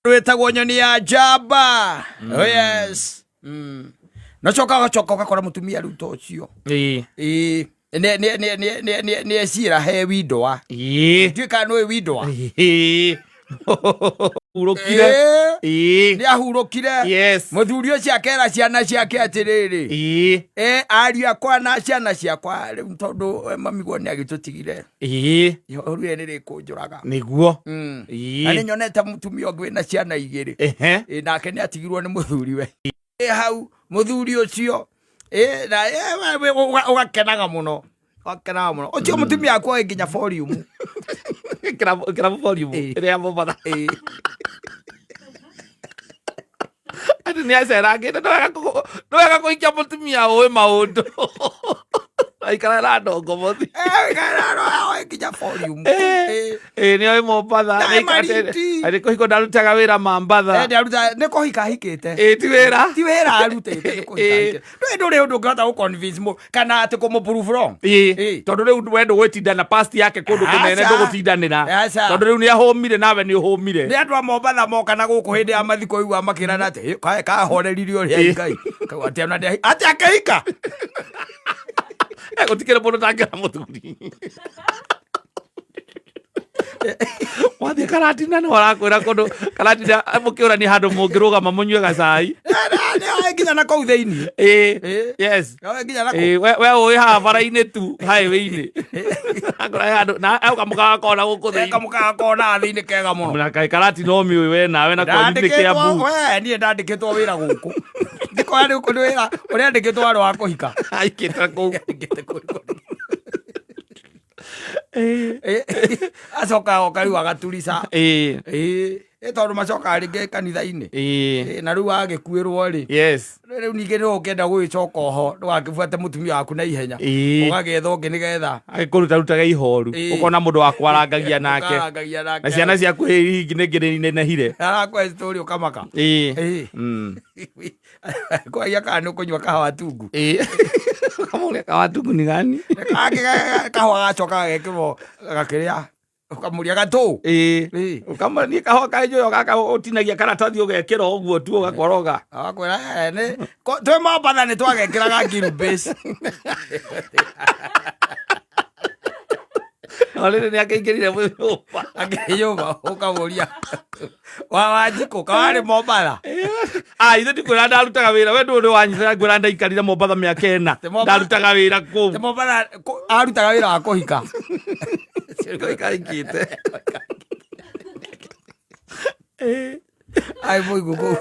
Wetagwo nyoni ya jamba. Oh yes. No choka ukakora mutumia riu tocio. Ne esira he widoa. Tuika no widoa. Hurukire. Ni ahurukire. Yes. Muthuri ucio akera ciana ciake atiriri. Ari akwa na ciana ciakwa riu tondu mamiguo ni agitutigire. Yo riu ni rikunjuraga. Niguo. Ani nyonete mutumia ongi na ciana igiri. Nake ni atigirwo ni muthuri we. Hau muthuri ucio na ugakenaga muno. Wakenaga muno. Ucio mutumia akwa nginya volume. Kira volume. Ire amo bada. Ati ni acera ngite ndwega kuikia mutumia uwe maundu. Aikara na ndongo mothi. Aikara no nginya volume. Ni oi Mombatha. Ari kuhiko ndarutaga wira Mombatha. Ndaruta ni kuhika hikite. Ti wira. Ti wira arutite ni kuhika. Nduri undu ngata u convince mo kana ati kumu prove wrong. Tondu riu wendo gwitinda na past yake kundu kunene ndugutindanira. Tondu riu ni ahomire nawe ni uhomire. Ni andu a Mombatha moka na guku hindi ya mathiko igu amakirana ati ka horeririo ri Ngai. Ati ona ati akihika. Gutikire mundu tangira muthuri. Wathi karatina no arakwira kundu karatina mukiura ni handu mungirugama munywe gacai. Ni nginya na kou thiini. Yes. Nginya na kou. We ui ha bara-ini tu highway-ini. Akora handu na ukamukaga kona guku thiini. Kamukaga kona thiini kega muno. Na kai karatina omi we nawe na kwa ni kia bu. We ni ndandikitwo wira guku. Ndiko ari uko wira uri andikitwo ari wa kuhika. Aikita kou. Acoka okari wa gaturisa. Tondu macoka ringi kanitha-ini. Na riu agikuirwo ri. Yes. Riu ningi ni ukenda gugicoka ho ndugakibuate mutumia waku na ihenya. Ugagetha ungi nigetha agikuruta rutaga ihoru. Ukona mundu wa kwarangagia nake. Na ciana ciaku hingi ningirine na hire. Arakwa story ukamaka. Kwa ya kana kunywa kahawa tungu. Kamuria kahawa tungu ni gani? Kahawa gacoka gekirwo gakiria ukamuria gatu. Ukama ni kahawa kaijo gaka utinagia karatathi ugekira uguo tu ugakoroga. Akwira ne twe Mombatha ni twagekiraga giru base. Ole ni akaingirire mwiyumba. Akiyumba ukamuria. Wajiko kawari Mombatha. Ithe ndikwira ndarutaga wira we ndu wanyitira ngwira ndaikarire Mombatha miaka 4 ndarutaga wira ku. Mombatha arutaga wira wa kuhika. Kaingite. Ai muigugu.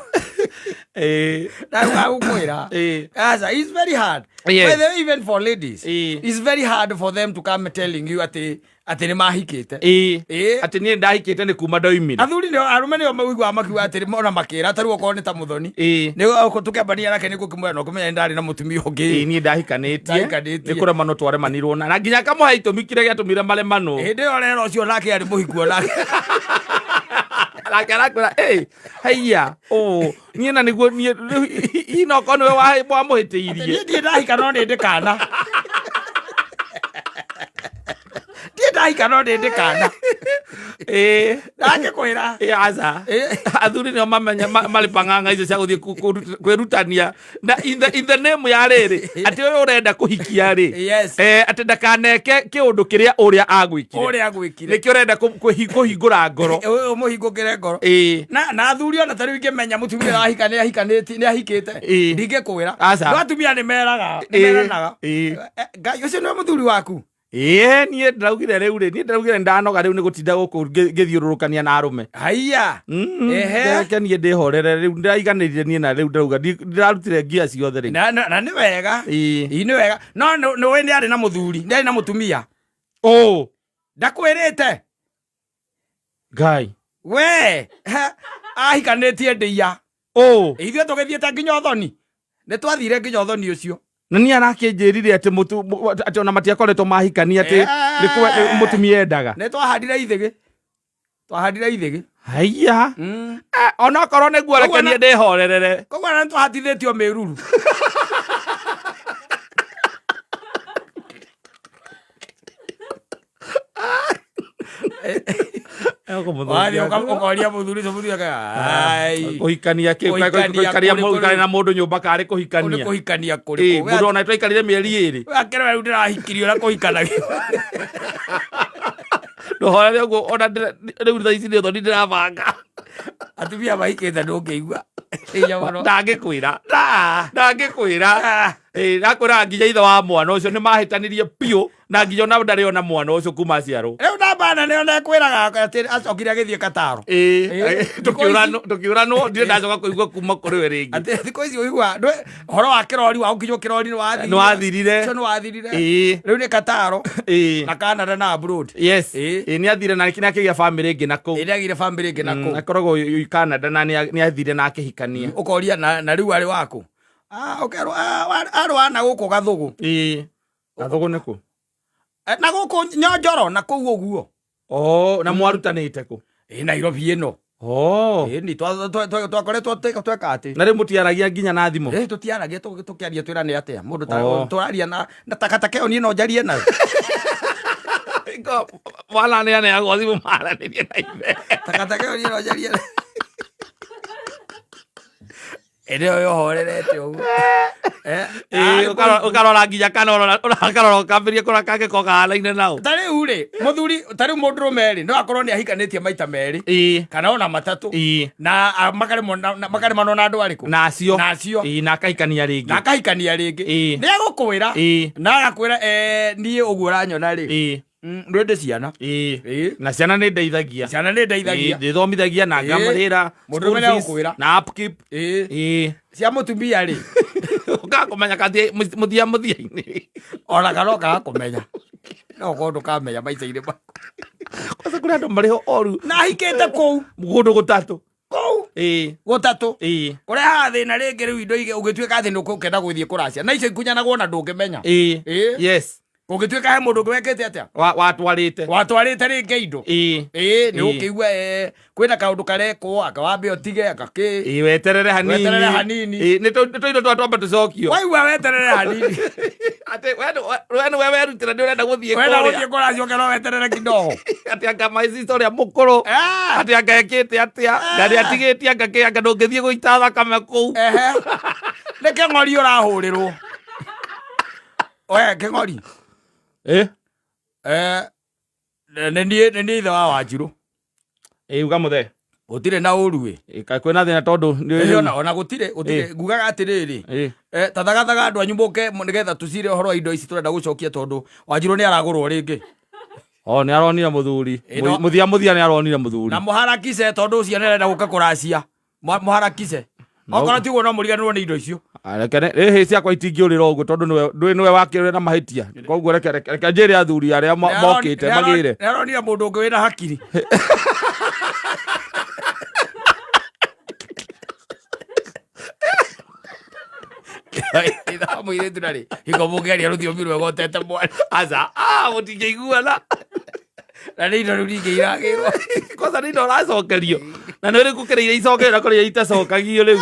That ukwira. Asa it's very hard. Yes. Even for ladies. It's very hard for them to come telling you ati ni mahikite. Ati ni ndahikite ni kuma ndoimira. Athuri ni arume ni maigua makiwa ati ona makira taru okorwo ni ta muthoni. Ni uko tukembania nake ni gukimwira no kumenya ndari na mutumia ungi. Ni ndahikanitie. Ni kurema no tware manirwo na nginya kamuha itumikire giatumire male mano. Hindi orero ucio nake ari muhikuo nake. Arakwira haiya nie na niguo nie ino kono we wa muhitiirie nie ndahika no ndi kana ndahika no ndi kana ndakikwira aza athuri no mamenya malipanganga icio cia guthie kwirutania na in the name ya riri ati we urenda kuhikia ri ati ndakaneke kiundu kiria uria agwikire nikio urenda kuhingura ngoro umuhingukire ngoro na athuri ona tari ngimenya mutumia rahika ni ahikaniti ni ahikite ndingikwira no atumia ni meranaga ngai ucio ni muthuri waku. Nie ndaugire riu ri nie ndaugire ndanoga riu ni gutinda guku ngithiururukania na arume haiya ke nie ndihorere riu ndaiganirire nie na riu ndauga ndirarutire ngia ciothe ri na ni wega ni wega no we ni ari na muthuri ni ari na mutumia ndakwirite ngai we ahikanitie ndia ithuĩ tũgĩthiĩte nginya ũthoni nĩ twathire nginya ũthoni ũcio na ni arakinjirire ati ona matiakoretwo mahikania ati mutumia endaga nĩ twahandire ithĩgĩ haiya ona korwo nĩguo reke nie ndĩhorerere koguo nĩ twahatithĩtio mĩruru wathi ukoria muthuri so muthuri ai kuhikania kuhikania na mundu nyumba kari kuhikania kuhikania kuri mundu ona twaikarire mieri 2 akero riu ndirahikirio na kuhikanagio ndohora rĩu ona rĩu thaa ici nĩtho nĩndĩrabanga atumia mahikĩte ndũngĩigua ndangĩkwĩra ndakwĩra nginya ithe wa mwana ũcio nĩ mahĩtanirie biũ na nginya ona ndarĩ ona mwana ũcio kuma aciarwo rĩu ndambana nĩo nekwĩraga atĩ acokire agĩthiĩ Kataro tũkĩũranwo ndirĩ ndacoka kũigua kuma kũrĩ we rĩngĩ atĩ thikũ ici ũigua ũhoro wa kĩrori wa gũkinywo kĩrori nĩwathirire rĩu nĩ Kataro na Canada na abroad nĩ athire na akĩgĩa famĩlĩ ĩngĩ nakũu nĩagire famĩlĩ ĩngĩ nakũu akoragwo Canada na nĩ athire na akĩhikania ũkoria na rĩu arĩ wakũ ũkerwo arĩ wana gũkũ Gathũgũ Gathũgũ nĩ kũ na gũkũ Nyonjoro na kũu ũguo na mwarutanĩte kũ Nairobi ĩno ni twakoretwo tweka atĩ na rĩu mũtiaragia nginya na thimũ tũtiaragia tũkĩaria twĩrane atĩa mũndũ tũraria na takataka ĩyo niĩ no njarie nayo mwana nĩaneagwo thimũ maranĩrie na ithe takataka ĩyo niĩ no njarie nayo ĩrĩo yohorerete ũguo ũkarora nginya karora ũkambĩrie kũra kangĩko kahanaine nao ta rĩu rĩ mũthuri ta rĩu mũndũrũme rĩ no akorwo nĩ ahikanĩtie maita merĩ kana ona matatũ na makaremano na andũ arĩkũ nacio na akahikania rĩngĩ nĩ agũkwĩra na agakwĩra niĩ ũguo ũranyona rĩ ndwende ciana na ciana nĩ ndeithagia ndĩthomithagia na ngamũrĩra mũndũrũme nĩ agũkwĩra na upkeep cia mũtumia rĩ ũgakũmenya kathi mũthia-inĩ ona kana ũkagakũmenya no korwo ndũkamenya maica-inĩ maku kwanza kũrĩ andũ marĩho oru na ahikĩte kũu kũndũ gũtatũ gũtatũ kũrĩa haha thĩna rĩngĩ rĩu indo ũgĩtuĩka thĩ nĩũkenda gũthiĩ kũracia na icio ikunyanagwo na ndũngĩmenya ũngĩtuĩka he mũndũ ũngĩ wekĩte atĩa watwarĩte rĩngĩ indo nĩ ũkĩigua kwĩna kaũndũ karekwo akawambe ũtige weterere hanini nĩ tũindo twamba tũcokio waigua weterere hanini we nĩwe werutĩra nĩ ũrenda gũthiĩ kũracia ũkerwo weterere kidogo atĩ anga maicica ũrĩa mũkũrũ atĩ anga ekĩte atĩa ngarĩ atigĩtie anga ndũngĩthiĩ gũita thakame kũu nĩ kĩng'ori ũrahũrĩrwo kĩng'ori nĩ niĩ ithe wa Wanjirũ uga mũthee gũtirĩ na ũru kwĩna thĩna tondũ ona gũtirĩ ngugaga atĩrĩrĩ tathagathaga andũ anyu mũke nĩgetha tũcire ũhoro wa indo ici tũrenda gũcokia tondũ Wanjirũ nĩ aragũrwo rĩngĩ nĩ aronire mũthuri mũthia nĩ aronire mũthuri na mũharakice tondũ ũcio nĩarenda gũka kũracia mũharakice okorwo tiguo no mũriganĩrwo nĩ indo icio hĩ ciakwa itingĩũrĩra ũguo tondũ nĩwe wakĩrĩre na mahĩtia koguo reke njĩre athuri arĩa mokĩte magĩre nĩaronire mũndũ ũngĩ wĩna hakiri mũirĩtu narĩ hikomũngĩaria rũthiomi rwega ũtete mwana aca mũtingĩiguana na nĩ indo rĩu ningĩ iragĩrwo kwanza nĩ indo ũracokerio na nĩ ũrĩkũ kĩrĩire icokerio na kũrĩa itacokagio rĩu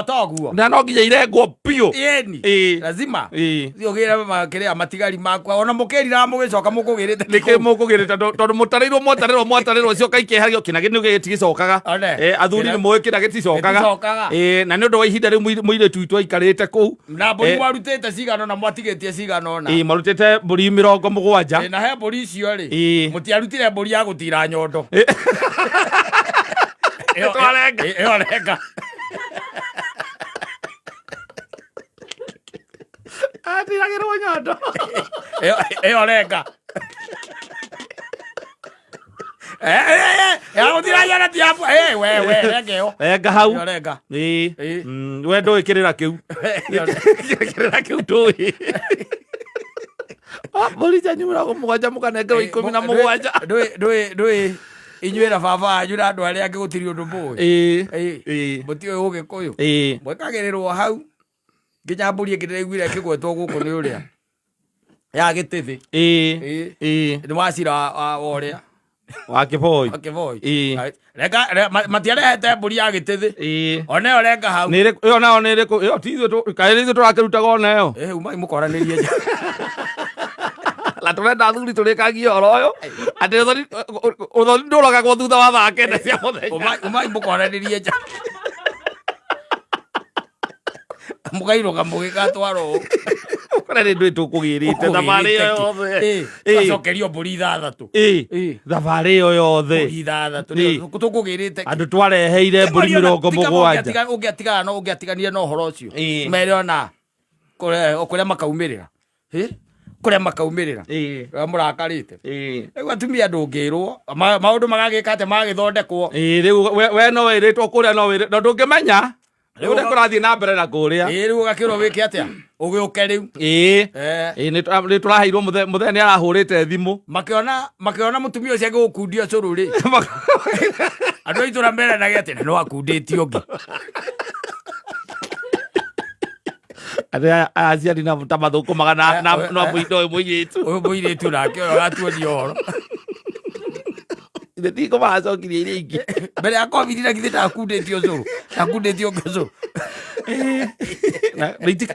toguo na no nginya irengwo biũ lazima ũgĩre makĩrĩa matigari makwa ona mũkĩriraga mũgĩcoka mũkũgĩrĩte nĩkĩ mũkũgĩrĩte tondũ mwatarĩrwo cioka ikĩharĩo kĩna gĩ nĩgĩ gĩtigĩcokaga athuri nĩ mũĩ kĩna gĩticokaga na nĩ ũndũ wa ihinda rĩu mũirĩtu witũ aikarĩte kũu na mbũri mwarutĩte cigana na mwatigĩtie cigana ona marutĩte mbũri 70 na he mbũri icio rĩ mũtiarutire mbũri ya gũtira nyondo ĩyo renga atiragĩrwo nyondo ĩyo renga gũtira tiabu renga hau we ndũĩ kĩrĩra kĩu kĩrĩra kĩu ndũĩ mbũri cianyu 70 mũkanengerwo 17 ndũĩ inyuĩ na baba anyu na andũ arĩa angĩ gũtirĩ ũndũ mũĩ mũtiũĩ Ũgĩkũyũ mwĩkagĩrĩrwo hau nginya mbũri ĩngĩ ndĩraiguire ĩkĩgwetwo gũkũ nĩ ũrĩa ya gĩtĩthĩ nĩ wacira wa ũrĩa wa Kĩboi matiarehete mbũri ya gĩtĩthĩ ona ĩyo renga hau ĩyo nayo nĩ ĩrĩkũ ĩyo ti ithuĩ tũrakĩrutaga ona ĩyo mũkoranĩrie na turenda athuri turikagie horo uyu ati uthoni nduragagwo thutha wa thaa kenda cia muthenya umai mukoranirie nja mugairoga mugigatwaro kora nä ndå tå kå gä rä te thabarä ä yo yothe gacokerio mbå ri ithathatå thabarä ä yo yothe tå kå gä rä te andå twareheire mbå ri mä rongo må gwanja å ngä atigana no å ngä atiganire na å horo å cio mere ona kå rä a makaumä rä ra kå rä a makaumä rä ra må rakarä te rä u atumia ndå ngä rwo maå ndå magagä ka atä magagä thondekwo rä u we no wä rä two kå rä a no ndå ngä menya rä u nä kå rathiä na mbere na kå rä a rä u å gakä rwo wä ke atä a å gä å ke rä u nä tå raheirwo må thenya nä arahå rä te thimå makä må tumia å cio angä gå kundia cå rå rä andå aitå ra meranage atä no akundä tie å ngä andå aciari ta mathå kå maga na må indo må irä tu å yå må irä tu nake å gatuonia å horo ithe tikå magacokirie iria ingä mbere ya covid na githä ndakundä tie å cå rå ndakundä tie å ngä cå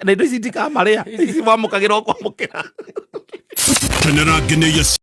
na indo ici ndikamarä a ici wamå kagä ra å kwamå kä ra